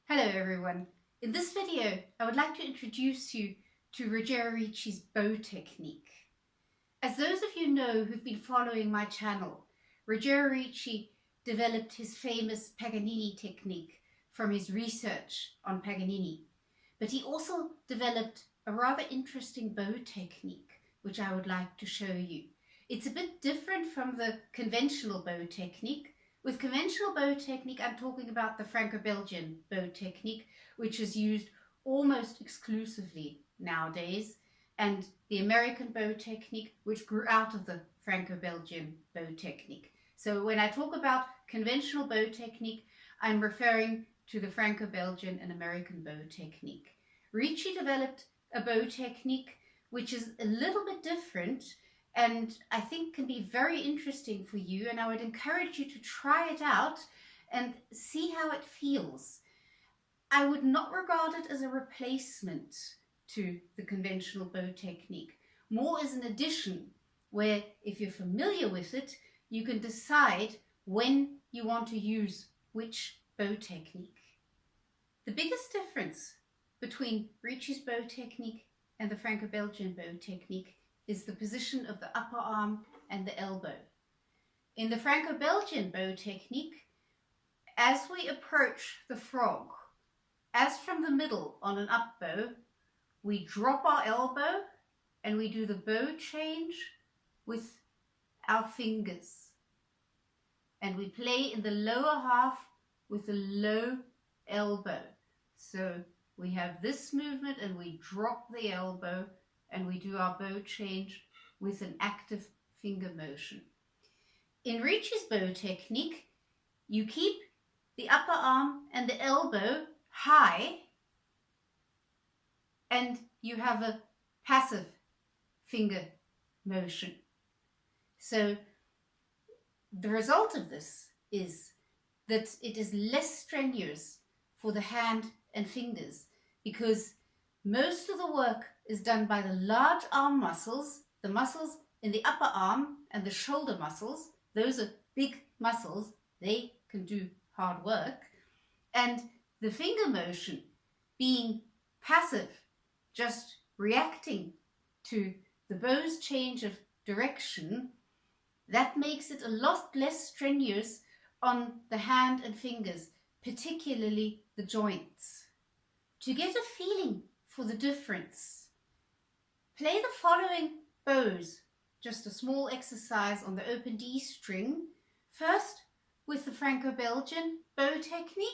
Hello everyone. In this video, I would like to introduce you to Ruggiero Ricci's bow technique. As those of you know who've been following my channel, Ruggiero Ricci developed his famous Paganini technique from his research on Paganini. But he also developed a rather interesting bow technique, which I would like to show you. It's a bit different from the conventional bow technique. With conventional bow technique, I'm talking about the Franco Belgian bow technique, which is used almost exclusively nowadays, and the American bow technique, which grew out of the Franco Belgian bow technique. So when I talk about conventional bow technique, I'm referring to the Franco Belgian and American bow technique. Ricci developed a bow technique which is a little bit different, and I think can be very interesting for you, and I would encourage you to try it out and see how it feels. I would not regard it as a replacement to the conventional bow technique, more as an addition where, if you're familiar with it, you can decide when you want to use which bow technique. The biggest difference between Ricci's bow technique and the Franco Belgian bow technique is the position of the upper arm and the elbow. In the Franco Belgian bow technique, as we approach the frog, as from the middle on an up bow, we drop our elbow and we do the bow change with our fingers. And we play in the lower half with a low elbow. So we have this movement and we drop the elbow and we do our bow change with an active finger motion. In Ricci's bow technique, you keep the upper arm and the elbow high, and you have a passive finger motion. So the result of this is that it is less strenuous for the hand and fingers, because most of the work is done by the large arm muscles, the muscles in the upper arm and the shoulder muscles. Those are big muscles, they can do hard work. And the finger motion being passive, just reacting to the bow's change of direction, that makes it a lot less strenuous on the hand and fingers, particularly the joints. To get a feeling for the difference, play the following bows, just a small exercise on the open D string, first with the Franco Belgian bow technique.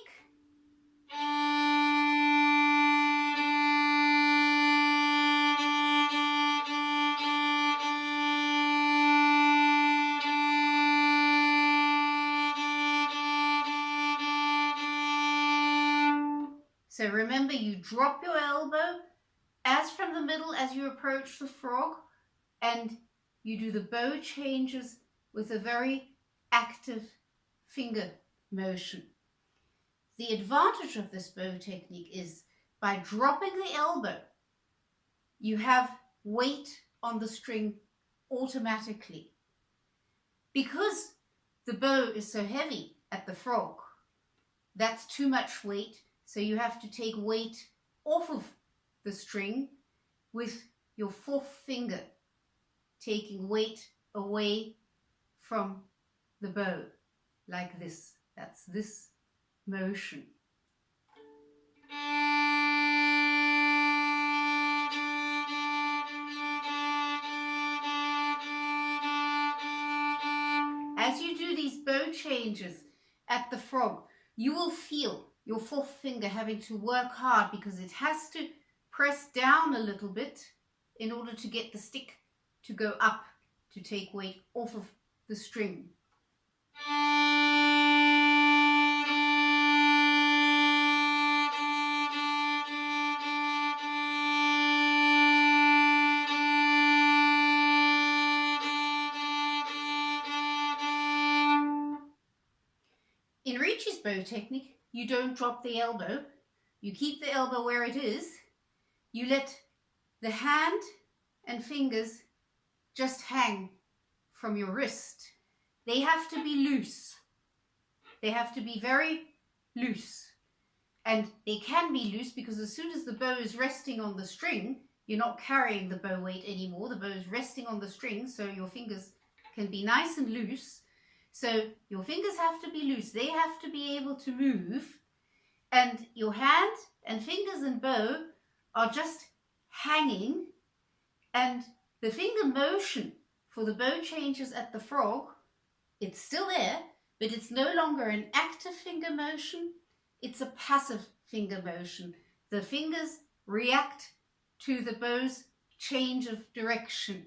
So remember, you drop your elbow as from the middle as you approach the frog, and you do the bow changes with a very active finger motion. The advantage of this bow technique is by dropping the elbow, you have weight on the string automatically. Because the bow is so heavy at the frog, that's too much weight, so you have to take weight off of the string with your fourth finger, taking weight away from the bow, like this. That's this motion. As you do these bow changes at the frog, you will feel your fourth finger having to work hard, because it has to press down a little bit in order to get the stick to go up, to take weight off of the string. In Ricci's bow technique, you don't drop the elbow. You keep the elbow where it is. You let the hand and fingers just hang from your wrist. They have to be loose. They have to be very loose. And they can be loose because as soon as the bow is resting on the string, you're not carrying the bow weight anymore. The bow is resting on the string, so your fingers can be nice and loose. So your fingers have to be loose. They have to be able to move. And your hand and fingers and bow are just hanging. And the finger motion for the bow changes at the frog, it's still there, but it's no longer an active finger motion. It's a passive finger motion. The fingers react to the bow's change of direction.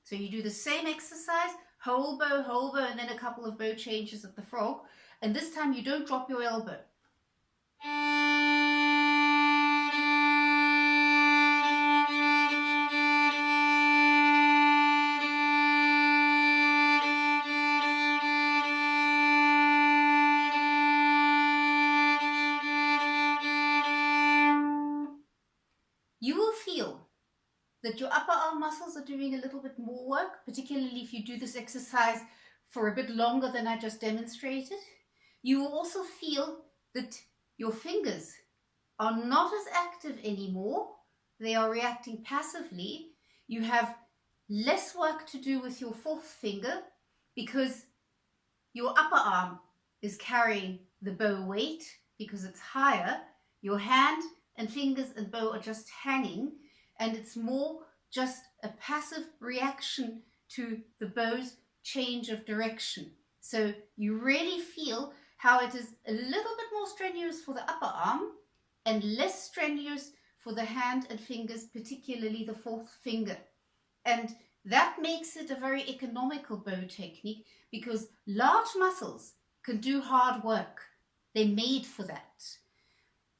So you do the same exercise, whole bow, and then a couple of bow changes at the frog. And this time you don't drop your elbow. You will feel that your upper arm muscles are doing a little bit more work, particularly if you do this exercise for a bit longer than I just demonstrated. You will also feel that your fingers are not as active anymore. They are reacting passively. You have less work to do with your fourth finger because your upper arm is carrying the bow weight because it's higher. Your hand and fingers and bow are just hanging, and it's more just a passive reaction to the bow's change of direction. So you really feel how it is a little bit more strenuous for the upper arm and less strenuous for the hand and fingers, particularly the fourth finger. And that makes it a very economical bow technique because large muscles can do hard work. They're made for that.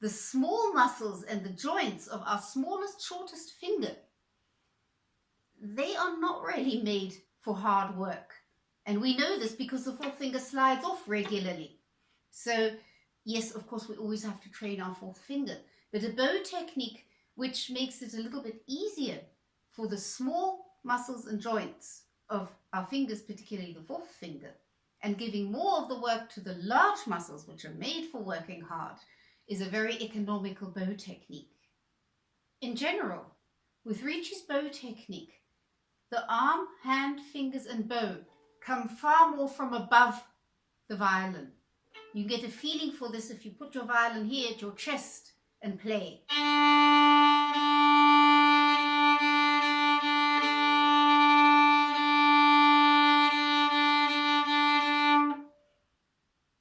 The small muscles and the joints of our smallest, shortest finger, they are not really made for hard work. And we know this because the fourth finger slides off regularly. So yes, of course, we always have to train our fourth finger, but a bow technique which makes it a little bit easier for the small muscles and joints of our fingers, particularly the fourth finger, and giving more of the work to the large muscles which are made for working hard, is a very economical bow technique. In general, with Ricci's bow technique, the arm, hand, fingers and bow come far more from above the violin. You get a feeling for this if you put your violin here at your chest and play.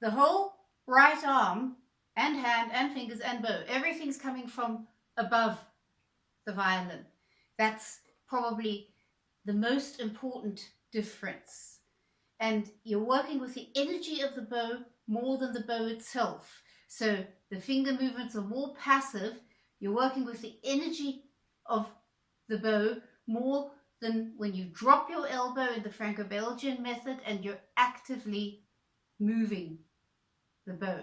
The whole right arm and hand and fingers and bow, everything's coming from above the violin. That's probably the most important difference. And you're working with the energy of the bow more than the bow itself. So the finger movements are more passive. You're working with the energy of the bow more than when you drop your elbow in the Franco Belgian method and you're actively moving the bow.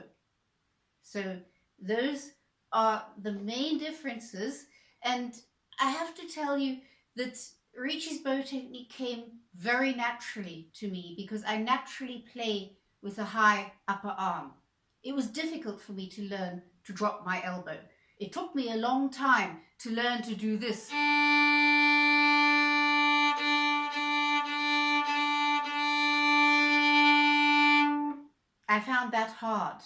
So those are the main differences, and I have to tell you that Ricci's bow technique came very naturally to me because I naturally play with a high upper arm. It was difficult for me to learn to drop my elbow. It took me a long time to learn to do this. I found that hard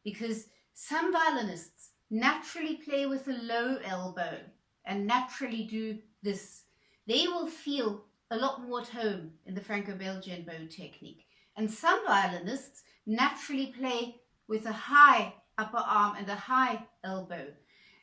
because some violinists naturally play with a low elbow and naturally do this. They will feel a lot more at home in the Franco Belgian bow technique. And some violinists naturally play with a high upper arm and a high elbow.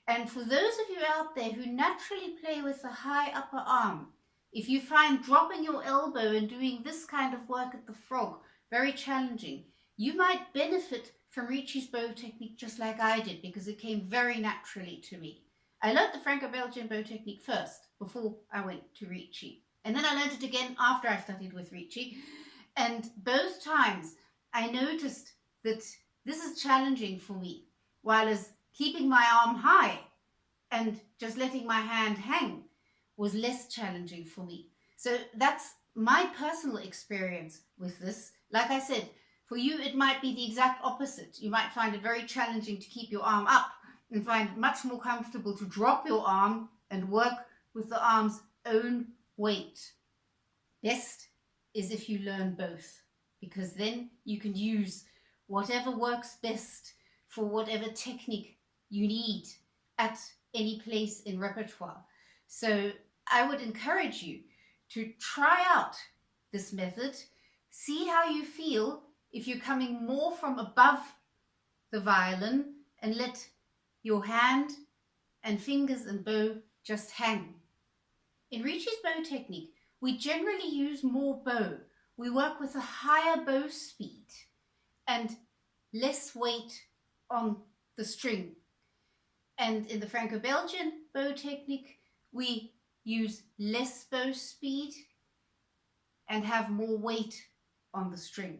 And for those of you out there who naturally play with a high upper arm, if you find dropping your elbow and doing this kind of work at the frog very challenging, you might benefit from Ricci's bow technique just like I did because it came very naturally to me. I learned the Franco Belgian bow technique first before I went to Ricci. And then I learned it again after I studied with Ricci. And both times I noticed that this is challenging for me, while as keeping my arm high and just letting my hand hang was less challenging for me. So that's my personal experience with this. Like I said, For you, it might be the exact opposite. You might find it very challenging to keep your arm up and find it much more comfortable to drop your arm and work with the arm's own weight. Best is if you learn both, because then you can use whatever works best for whatever technique you need at any place in repertoire. So I would encourage you to try out this method, see how you feel if you're coming more from above the violin and let your hand and fingers and bow just hang. In Ricci's bow technique, we generally use more bow. We work with a higher bow speed and less weight on the string. And in the Franco Belgian bow technique, we use less bow speed and have more weight on the string.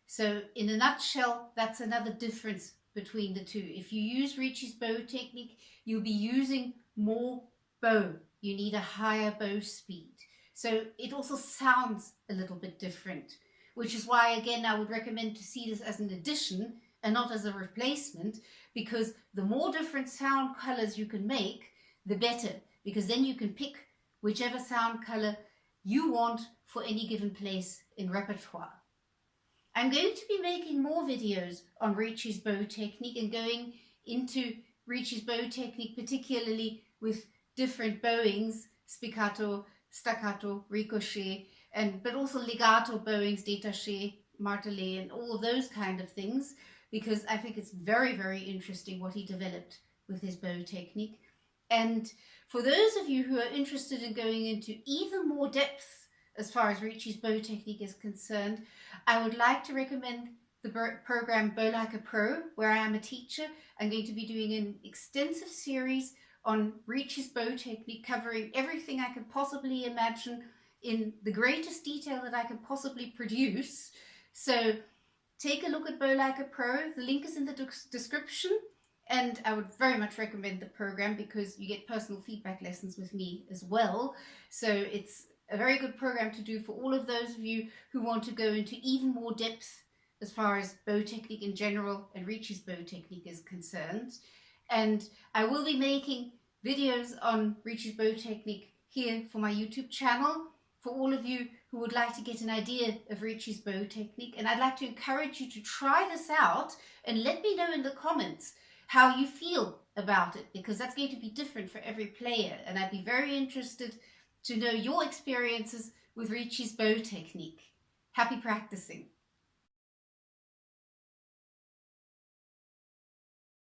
So in a nutshell, that's another difference between the two. If you use Ricci's bow technique, you'll be using more bow. You need a higher bow speed. So it also sounds a little bit different, which is why, again, I would recommend to see this as an addition and not as a replacement, because the more different sound colors you can make, the better, because then you can pick whichever sound color you want for any given place in repertoire. I'm going to be making more videos on Ricci's bow technique and going into Ricci's bow technique, particularly with different bowings, spiccato, staccato, ricochet, but also legato bowings, détaché, martelé, and all those kind of things, because I think it's very, very interesting what he developed with his bow technique. And for those of you who are interested in going into even more depth as far as Ricci's bow technique is concerned, I would like to recommend the program Bow Like a Pro, where I am a teacher. I'm going to be doing an extensive series on Ricci's bow technique, covering everything I could possibly imagine in the greatest detail that I could possibly produce. So take a look at Bow Like a Pro. The link is in the description, and I would very much recommend the program because you get personal feedback lessons with me as well. So it's a very good program to do for all of those of you who want to go into even more depth as far as bow technique in general and Ricci's bow technique is concerned. And I will be making videos on Ricci's bow technique here for my YouTube channel for all of you who would like to get an idea of Ricci's bow technique. And I'd like to encourage you to try this out and let me know in the comments how you feel about it, because that's going to be different for every player. And I'd be very interested to know your experiences with Ricci's bow technique. Happy practicing.